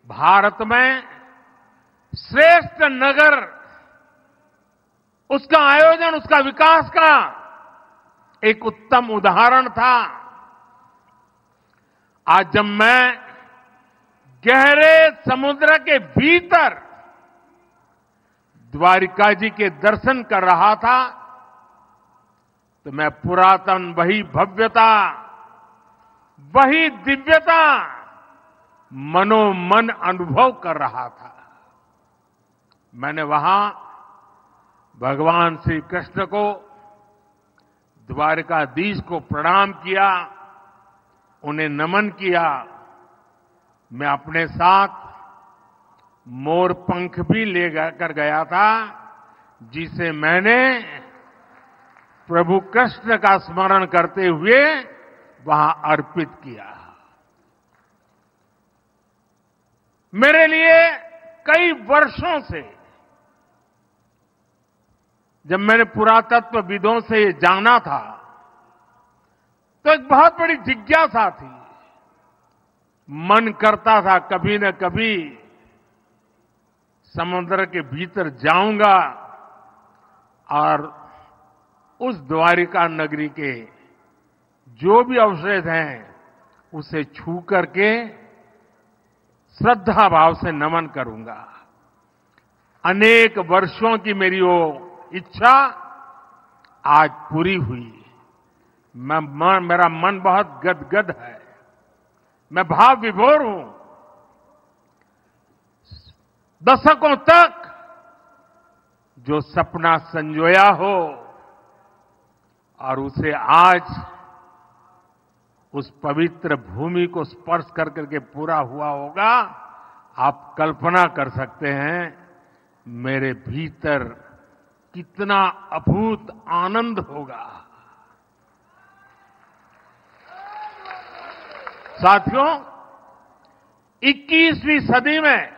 भारत में श्रेष्ठ नगर, उसका आयोजन, उसका विकास का एक उत्तम उदाहरण था। आज जब मैं गहरे समुद्र के भीतर द्वारिका जी के दर्शन कर रहा था, तो मैं पुरातन वही भव्यता, वही दिव्यता मनोमन अनुभव कर रहा था। मैंने वहां भगवान श्री कृष्ण को, द्वारिकाधीश को प्रणाम किया, उन्हें नमन किया। मैं अपने साथ मोर पंख भी ले कर गया था, जिसे मैंने प्रभु कृष्ण का स्मरण करते हुए वहां अर्पित किया। मेरे लिए कई वर्षों से, जब मैंने पुरातत्वविदों से ये जाना था, तो एक बहुत बड़ी जिज्ञासा थी। मन करता था कभी न कभी समुद्र के भीतर जाऊंगा और उस द्वारिका नगरी के जो भी अवशेष हैं उसे छू करके श्रद्धा भाव से नमन करूंगा। अनेक वर्षों की मेरी वो इच्छा आज पूरी हुई। मेरा मन बहुत गदगद है, मैं भाव विभोर हूं। दशकों तक जो सपना संजोया हो और उसे आज उस पवित्र भूमि को स्पर्श कर करके पूरा हुआ होगा, आप कल्पना कर सकते हैं मेरे भीतर कितना अभूत आनंद होगा। साथियों, 21वीं सदी में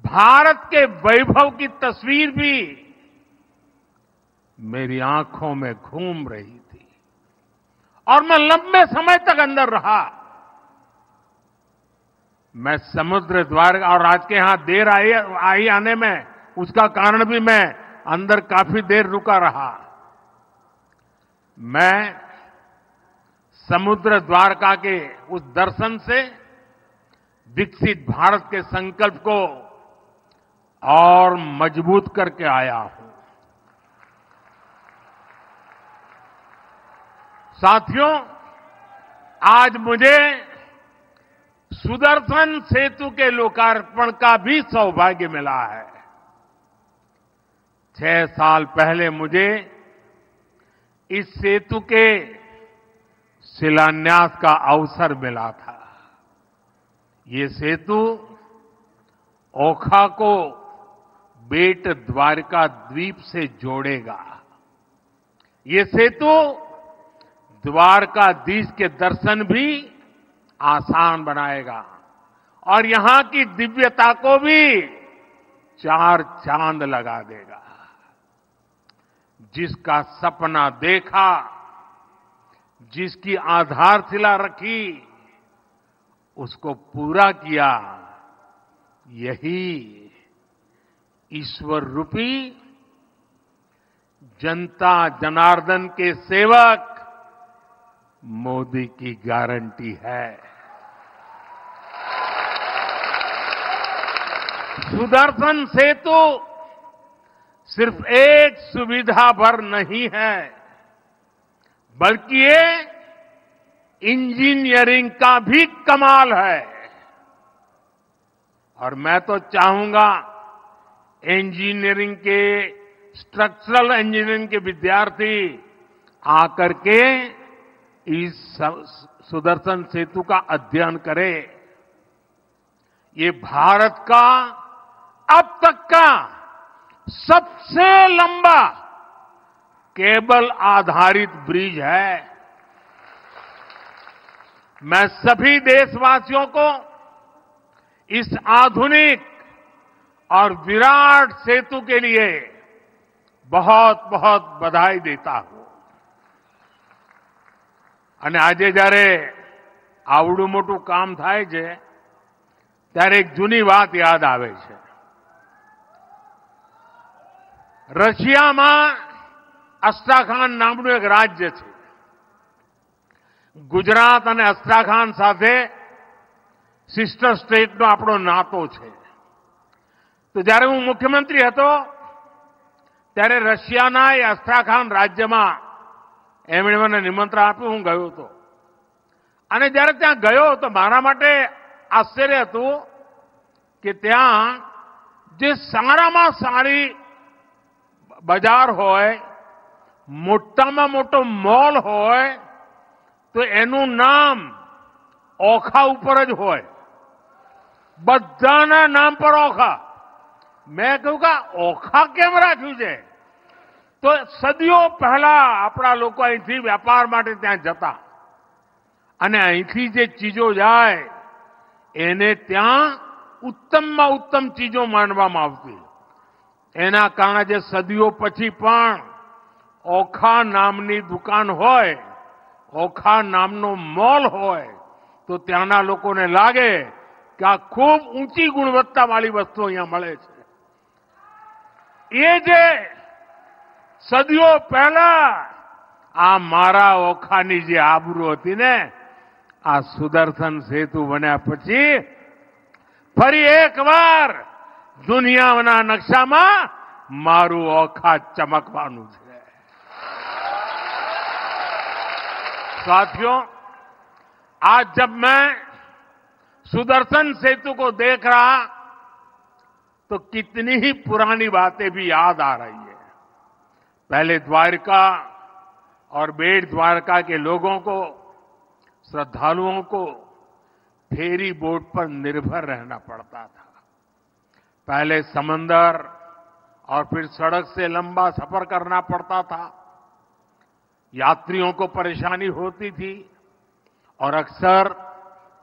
भारत के वैभव की तस्वीर भी मेरी आंखों में घूम रही थी और मैं लंबे समय तक अंदर रहा। मैं समुद्र द्वार और आज के यहां देर आई आने में, उसका कारण भी मैं अंदर काफी देर रुका रहा। मैं समुद्र द्वारका के उस दर्शन से विकसित भारत के संकल्प को और मजबूत करके आया हूं। साथियों, आज मुझे सुदर्शन सेतु के लोकार्पण का भी सौभाग्य मिला है। 6 साल पहले मुझे इस सेतु के शिलान्यास का अवसर मिला था। ये सेतु ओखा को बेट द्वारका द्वीप से जोड़ेगा। ये सेतु द्वारकाधीश के दर्शन भी आसान बनाएगा और यहां की दिव्यता को भी 4 चांद लगा देगा। जिसका सपना देखा, जिसकी आधारशिला रखी, उसको पूरा किया, यही ईश्वर रूपी जनता जनार्दन के सेवक मोदी की गारंटी है। सुदर्शन सेतु सिर्फ एक सुविधा भर नहीं है, बल्कि ये इंजीनियरिंग का भी कमाल है। और मैं तो चाहूंगा इंजीनियरिंग के, स्ट्रक्चरल इंजीनियरिंग के विद्यार्थी आकर के इस सुदर्शन सेतु का अध्ययन करें। ये भारत का अब तक का सबसे लंबा केबल आधारित ब्रिज है। मैं सभी देशवासियों को इस आधुनिक और विराट सेतु के लिए बहुत बहुत बधाई देता हूं। અને આજે જ્યારે આવડું મોટું કામ થાય છે ત્યારે એક જૂની વાત યાદ આવે છે. રશિયામાં અસ્ટ્રાખાન નામનું એક રાજ્ય છે. ગુજરાત અને અસ્ટ્રાખાન સાથે સિસ્ટર સ્ટેટનો આપણો નાતો છે. તો જ્યારે હું મુખ્યમંત્રી હતો ત્યારે રશિયાના એ અસ્ટ્રાખાન રાજ્યમાં એમણે મને નિમંત્રણ આપ્યું, હું ગયો હતો. અને જ્યારે ત્યાં ગયો તો મારા માટે આશ્ચર્ય હતું કે ત્યાં જે સારામાં સારી બજાર હોય, મોટામાં મોટો મોલ હોય તો એનું નામ ઓખા ઉપર જ હોય. બધાના નામ પર ઓખા. મેં કહ્યું કે ઓખા કેમ રાખ્યું છે? તો સદીઓ પહેલા આપણા લોકો અહીંથી વેપાર માટે ત્યાં જતા અને અહીંથી જે ચીજો જાય એને ત્યાં ઉત્તમમાં ઉત્તમ ચીજો માનવામાં આવતી. એના કારણે જે સદીઓ પછી પણ ઓખા નામની દુકાન હોય, ઓખા નામનો મોલ હોય તો ત્યાંના લોકોને લાગે કે આ ખૂબ ઊંચી ગુણવત્તાવાળી વસ્તુ અહીંયા મળે છે. એ જે સદીઓ પહેલા આ મારા ઓખાની જે આબરૂ હતી ને, આ સુદર્શન સેતુ બન્યા પછી ફરી એકવાર દુનિયાના નકશામાં મારું ઓખા ચમકવાનું છે. साथियों, आज जब मैं सुदर्शन सेतु को देख रहा तो कितनी ही पुरानी बातें भी याद आ रही है. पहले द्वारका और बेट द्वारका के लोगों को, श्रद्धालुओं को फेरी बोट पर निर्भर रहना पड़ता था. पहले समंदर और फिर सड़क से लंबा सफर करना पड़ता था. यात्रियों को परेशानी होती थी और अक्सर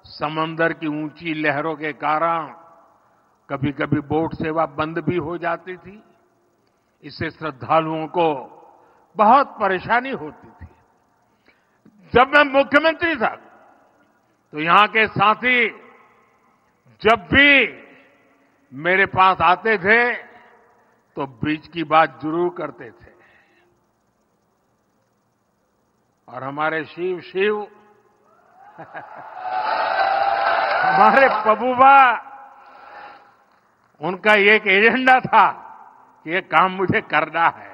समंदर की ऊंची लहरों के कारण कभी कभी बोट सेवा बंद भी हो जाती थी. इससे श्रद्धालुओं को बहुत परेशानी होती थी. जब मैं मुख्यमंत्री था तो यहां के साथी जब भी मेरे पास आते थे तो ब्रिज की बात जरूर करते थे. और हमारे शिव हमारे पबूबा, उनका एक एजेंडा था कि ये काम मुझे करना है.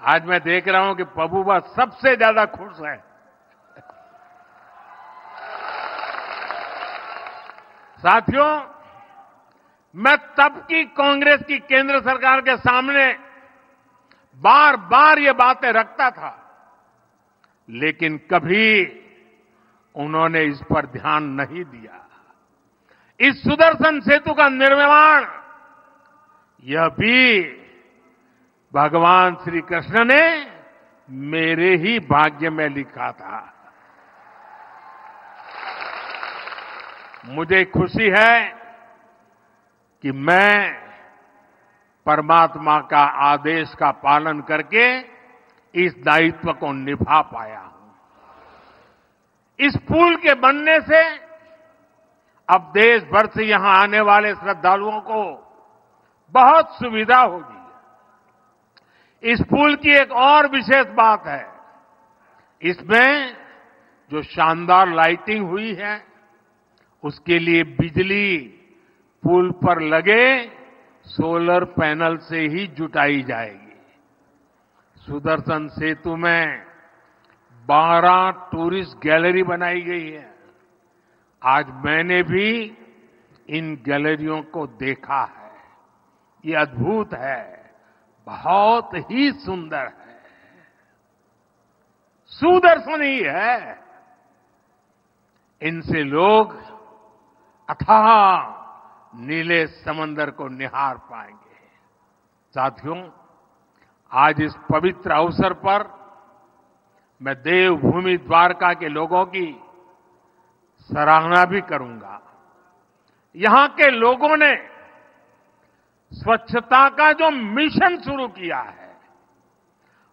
आज मैं देख रहा हूं कि पबूबा सबसे ज्यादा खुश है. साथियों, मैं तब की कांग्रेस की केंद्र सरकार के सामने बार बार ये बातें रखता था, लेकिन कभी उन्होंने इस पर ध्यान नहीं दिया. इस सुदर्शन सेतु का निर्माण यह भी भगवान श्री कृष्ण ने मेरे ही भाग्य में लिखा था. मुझे खुशी है कि मैं परमात्मा का आदेश का पालन करके इस दायित्व को निभा पाया हूं. इस पुल के बनने से अब देश भर से यहां आने वाले श्रद्धालुओं को बहुत सुविधा होगी. इस पुल की एक और विशेष बात है, इसमें जो शानदार लाइटिंग हुई है उसके लिए बिजली पुल पर लगे सोलर पैनल से ही जुटाई जाएगी. सुदर्शन सेतु में 12 टूरिस्ट गैलरी बनाई गई है. आज मैंने भी इन गैलरियों को देखा है. ये अद्भुत है, बहुत ही सुंदर है, सुदर्शन ही है. इनसे लोग अथाह नीले समंदर को निहार पाएंगे. साथियों, आज इस पवित्र अवसर पर मैं देवभूमि द्वारका के लोगों की सराहना भी करूंगा. यहां के लोगों ने स्वच्छता का जो मिशन शुरू किया है,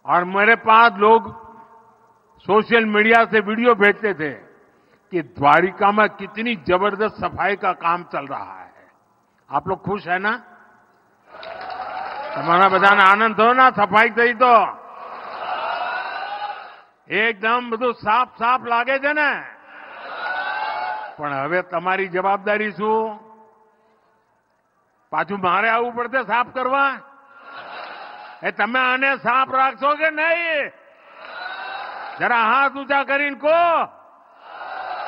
और मेरे पास लोग सोशल मीडिया से वीडियो भेजते थे कि द्वारिका में कितनी जबरदस्त सफाई का काम चल रहा है। आप लोग खुश है ना? તમારા બધાને આનંદ થયો ના સફાઈ થઈ તો? એકદમ બધું સાફ સાફ લાગે છે ને? પણ હવે તમારી જવાબદારી શું? પાછું મારે આવવું પડશે સાફ કરવા? એ તમે આને સાફ રાખશો કે નહીં? જરા હાથ ઊંચા કરીને કહો.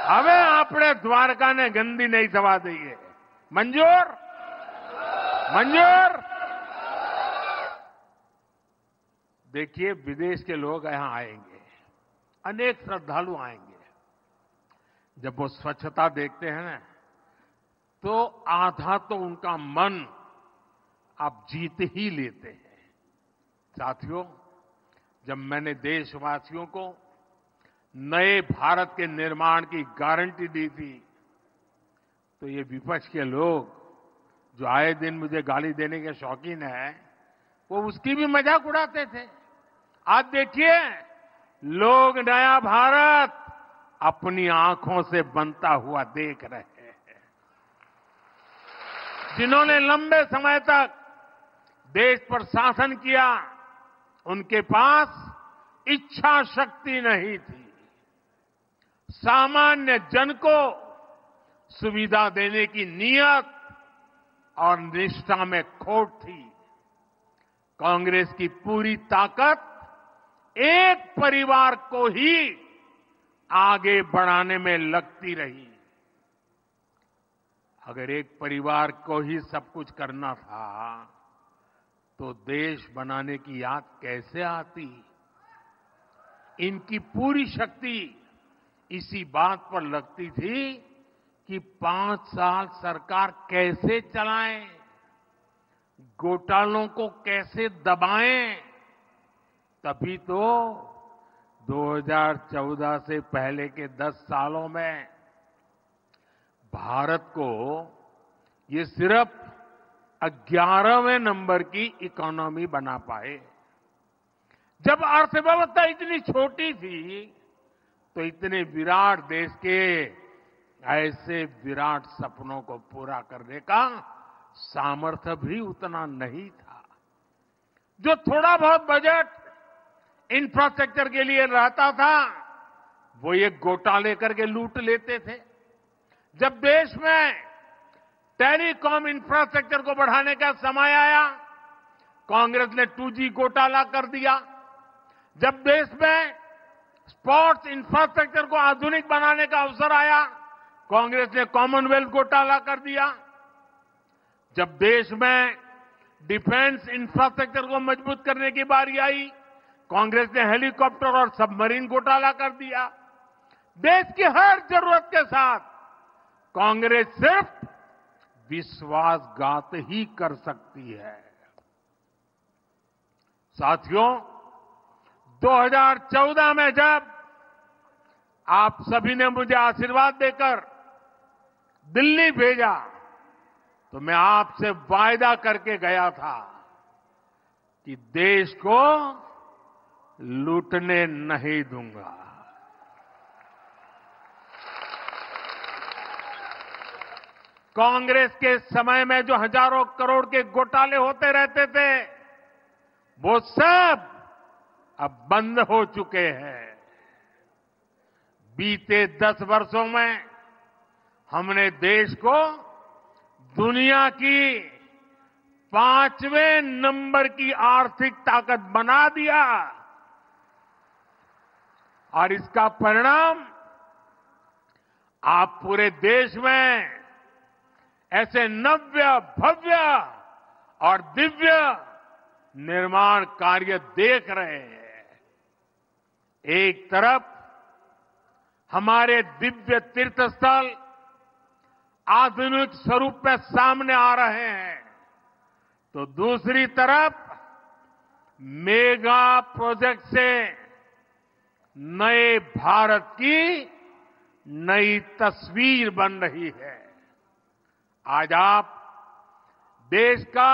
હવે આપણે દ્વારકાને ગંદી નહીં થવા દઈએ. મંજૂર? मंजूर? देखिए, विदेश के लोग यहां आएंगे, अनेक श्रद्धालु आएंगे। जब वो स्वच्छता देखते हैं ना, तो आधा तो उनका मन आप जीत ही लेते हैं। साथियों, जब मैंने देशवासियों को नए भारत के निर्माण की गारंटी दी थी, तो ये विपक्ष के लोग जो आए दिन मुझे गाली देने के शौकीन है, वो उसकी भी मजाक उड़ाते थे। आज देखिए, लोग नया भारत अपनी आंखों से बनता हुआ देख रहे हैं। जिन्होंने लंबे समय तक देश पर शासन किया, उनके पास इच्छा शक्ति नहीं थी। सामान्य जन को सुविधा देने की नीयत और निष्ठा में खोट थी। कांग्रेस की पूरी ताकत एक परिवार को ही आगे बढ़ाने में लगती रही। अगर एक परिवार को ही सब कुछ करना था, तो देश बनाने की याद कैसे आती? इनकी पूरी शक्ति इसी बात पर लगती थी कि 5 साल सरकार कैसे चलाएं, घोटालों को कैसे दबाएं। तभी तो 2014 से पहले के 10 सालों में भारत को ये सिर्फ 11वें नंबर की इकोनॉमी बना पाए। जब अर्थव्यवस्था इतनी छोटी थी, तो इतने विराट देश के ऐसे विराट सपनों को पूरा करने का सामर्थ्य भी उतना नहीं था। जो थोड़ा बहुत बजट इंफ्रास्ट्रक्चर के लिए रहता था, वो ये घोटाले करके लूट लेते थे। जब देश में टेलीकॉम इंफ्रास्ट्रक्चर को बढ़ाने का समय आया, कांग्रेस ने 2G घोटाला कर दिया। जब देश में स्पोर्ट्स इंफ्रास्ट्रक्चर को आधुनिक बनाने का अवसर आया, कांग्रेस ने कॉमनवेल्थ घोटाला कर दिया। जब देश में डिफेंस इंफ्रास्ट्रक्चर को मजबूत करने की बारी आई, कांग्रेस ने हेलीकॉप्टर और सबमरीन घोटाला कर दिया। देश की हर जरूरत के साथ कांग्रेस सिर्फ विश्वासघात ही कर सकती है। साथियों, 2014 में जब आप सभी ने मुझे आशीर्वाद देकर दिल्ली भेजा, तो मैं आपसे वायदा करके गया था कि देश को लूटने नहीं दूंगा। कांग्रेस के समय में जो हजारों करोड़ के घोटाले होते रहते थे, वो सब अब बंद हो चुके हैं। बीते 10 वर्षों में हमने देश को दुनिया की 5वें नंबर की आर्थिक ताकत बना दिया, और इसका परिणाम आप पूरे देश में ऐसे नव्य, भव्य और दिव्य निर्माण कार्य देख रहे हैं। एक तरफ हमारे दिव्य तीर्थ स्थल आधुनिक स्वरूप में सामने आ रहे हैं, तो दूसरी तरफ मेगा प्रोजेक्ट से नए भारत की नई तस्वीर बन रही है। आज आप देश का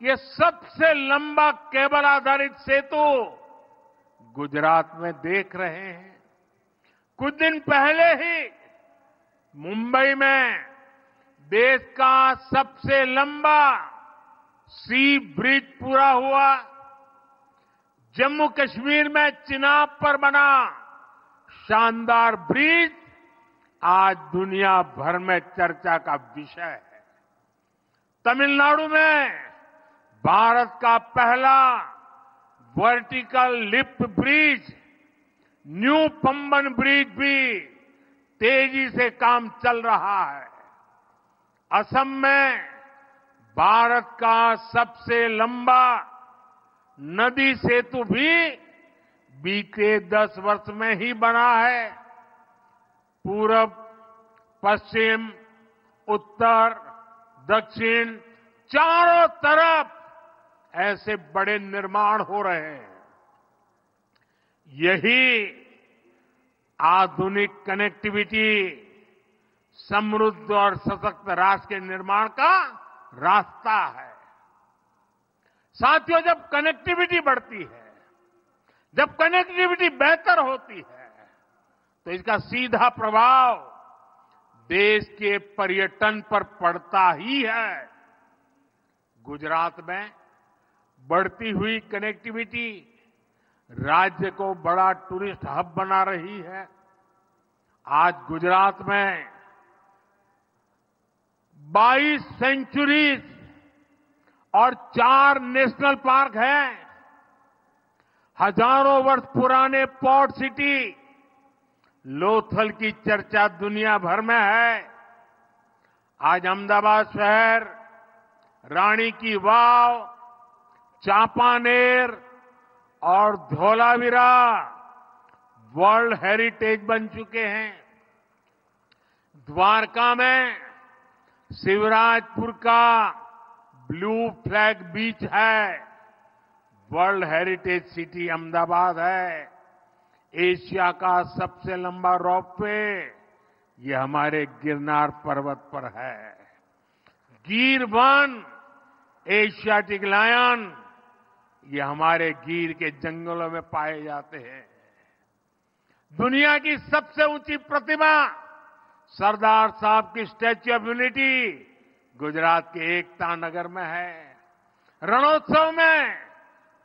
ये सबसे लंबा केबल आधारित सेतु गुजरात में देख रहे हैं। कुछ दिन पहले ही मुंबई में देश का सबसे लंबा सी ब्रिज पूरा हुआ। जम्मू कश्मीर में चिनाब पर बना शानदार ब्रिज आज दुनिया भर में चर्चा का विषय है। तमिलनाडु में भारत का पहला vertical lift bridge new Pamban bridge भी तेजी से काम चल रहा है। असम में भारत का सबसे लंबा नदी सेतु भी बीते 10 वर्ष में ही बना है। पूरब, पश्चिम, उत्तर, दक्षिण चारों तरफ ऐसे बड़े निर्माण हो रहे हैं। यही आधुनिक कनेक्टिविटी समृद्ध और सशक्त राष्ट्र के निर्माण का रास्ता है। साथियों, जब कनेक्टिविटी बढ़ती है, जब कनेक्टिविटी बेहतर होती है, तो इसका सीधा प्रभाव देश के पर्यटन पर पड़ता ही है। गुजरात में बढ़ती हुई कनेक्टिविटी राज्य को बड़ा टूरिस्ट हब बना रही है। आज गुजरात में 22 सेंचुरीज और 4 नेशनल पार्क हैं। हजारों वर्ष पुराने पोर्ट सिटी लोथल की चर्चा दुनिया भर में है। आज अहमदाबाद शहर, रानी की वाव, चांपानेर और धौलावीरा वर्ल्ड हेरिटेज बन चुके हैं। द्वारका में शिवराजपुर का ब्लू फ्लैग बीच है। वर्ल्ड हेरिटेज सिटी अहमदाबाद है। एशिया का सबसे लंबा रोपवे ये हमारे गिरनार पर्वत पर है। गिर वन, एशियाटिक लायन ये हमारे गिर के जंगलों में पाए जाते हैं। दुनिया की सबसे ऊंची प्रतिमा सरदार साहब की स्टैच्यू ऑफ यूनिटी गुजरात के एकता नगर में है। रणोत्सव में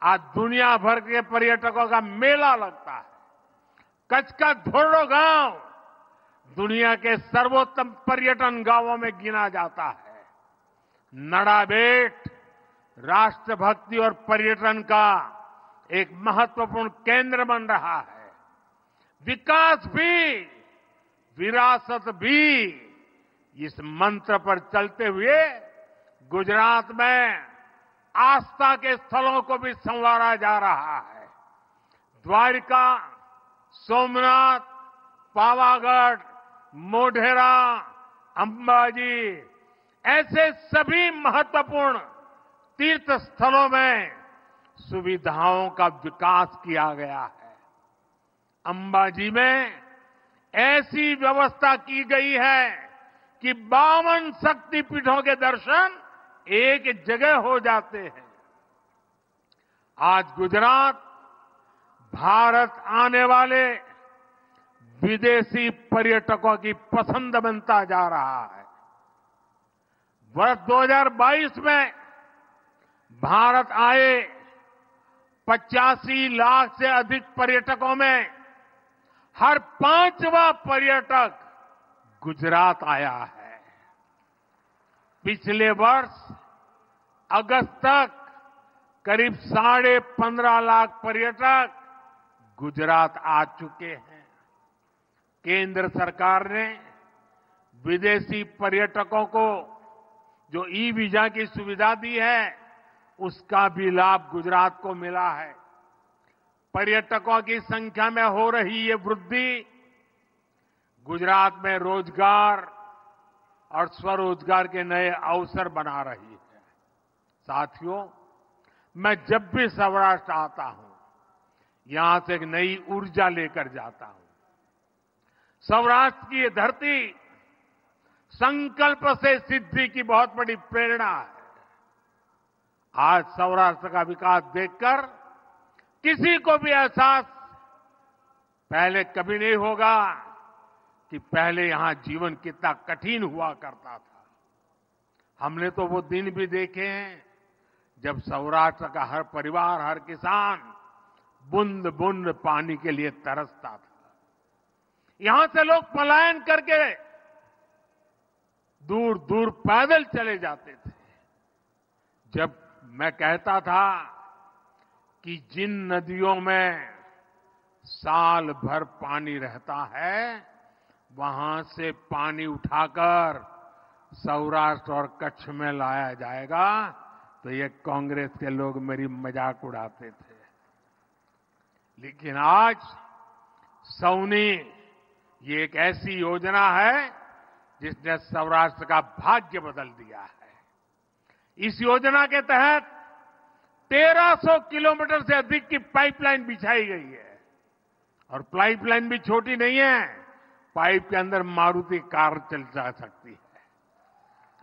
आज दुनिया भर के पर्यटकों का मेला लगता है। कच्छ का धोरडो गांव दुनिया के सर्वोत्तम पर्यटन गांवों में गिना जाता है। नड़ाबेट राष्ट्रभक्ति और पर्यटन का एक महत्वपूर्ण केंद्र बन रहा है। विकास भी, विरासत भी, इस मंत्र पर चलते हुए गुजरात में आस्था के स्थलों को भी संवारा जा रहा है। द्वारिका, सोमनाथ, पावागढ़, मोढेरा, अंबाजी ऐसे सभी महत्वपूर्ण तीर्थ स्थलों में सुविधाओं का विकास किया गया है। अंबाजी में ऐसी व्यवस्था की गई है कि 52 शक्तिपीठों के दर्शन एक जगह हो जाते हैं। आज गुजरात भारत आने वाले विदेशी पर्यटकों की पसंद बनता जा रहा है। वर्ष 2022 में भारत आए 85 लाख से अधिक पर्यटकों में हर 5वां पर्यटक गुजरात आया है। पिछले वर्ष अगस्त तक करीब 15.5 लाख पर्यटक गुजरात आ चुके हैं। केंद्र सरकार ने विदेशी पर्यटकों को जो ई वीजा की सुविधा दी है उसका भी लाभ गुजरात को मिला है। पर्यटकों की संख्या में हो रही ये वृद्धि गुजरात में रोजगार और स्वरोजगार के नए अवसर बना रही है। साथियों, मैं जब भी सौराष्ट्र आता हूं, यहां से एक नई ऊर्जा लेकर जाता हूं। सौराष्ट्र की ये धरती संकल्प से सिद्धि की बहुत बड़ी प्रेरणा है। आज सौराष्ट्र का विकास देखकर किसी को भी एहसास पहले कभी नहीं होगा कि पहले यहां जीवन कितना कठिन हुआ करता था। हमने तो वो दिन भी देखे हैं जब सौराष्ट्र का हर परिवार, हर किसान बूंद बूंद पानी के लिए तरसता था। यहां से लोग पलायन करके दूर दूर पैदल चले जाते थे। जब मैं कहता था कि जिन नदियों में साल भर पानी रहता है, वहां से पानी उठाकर सौराष्ट्र और कच्छ में लाया जाएगा, तो ये कांग्रेस के लोग मेरी मजाक उड़ाते थे। लेकिन आज सौनी ये एक ऐसी योजना है जिसने सौराष्ट्र का भाग्य बदल दिया है। इस योजना के तहत 1300 किलोमीटर से अधिक की पाइपलाइन बिछाई गई है। और पाइपलाइन भी छोटी नहीं है, पाइप के अंदर मारुति कार चल जा सकती है।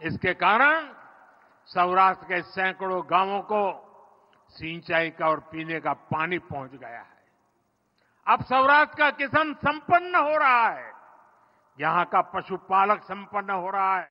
इसके कारण सौराष्ट्र के सैकड़ों गांवों को सिंचाई का और पीने का पानी पहुंच गया है। अब सौराष्ट्र का किसान संपन्न हो रहा है, यहां का पशुपालक संपन्न हो रहा है।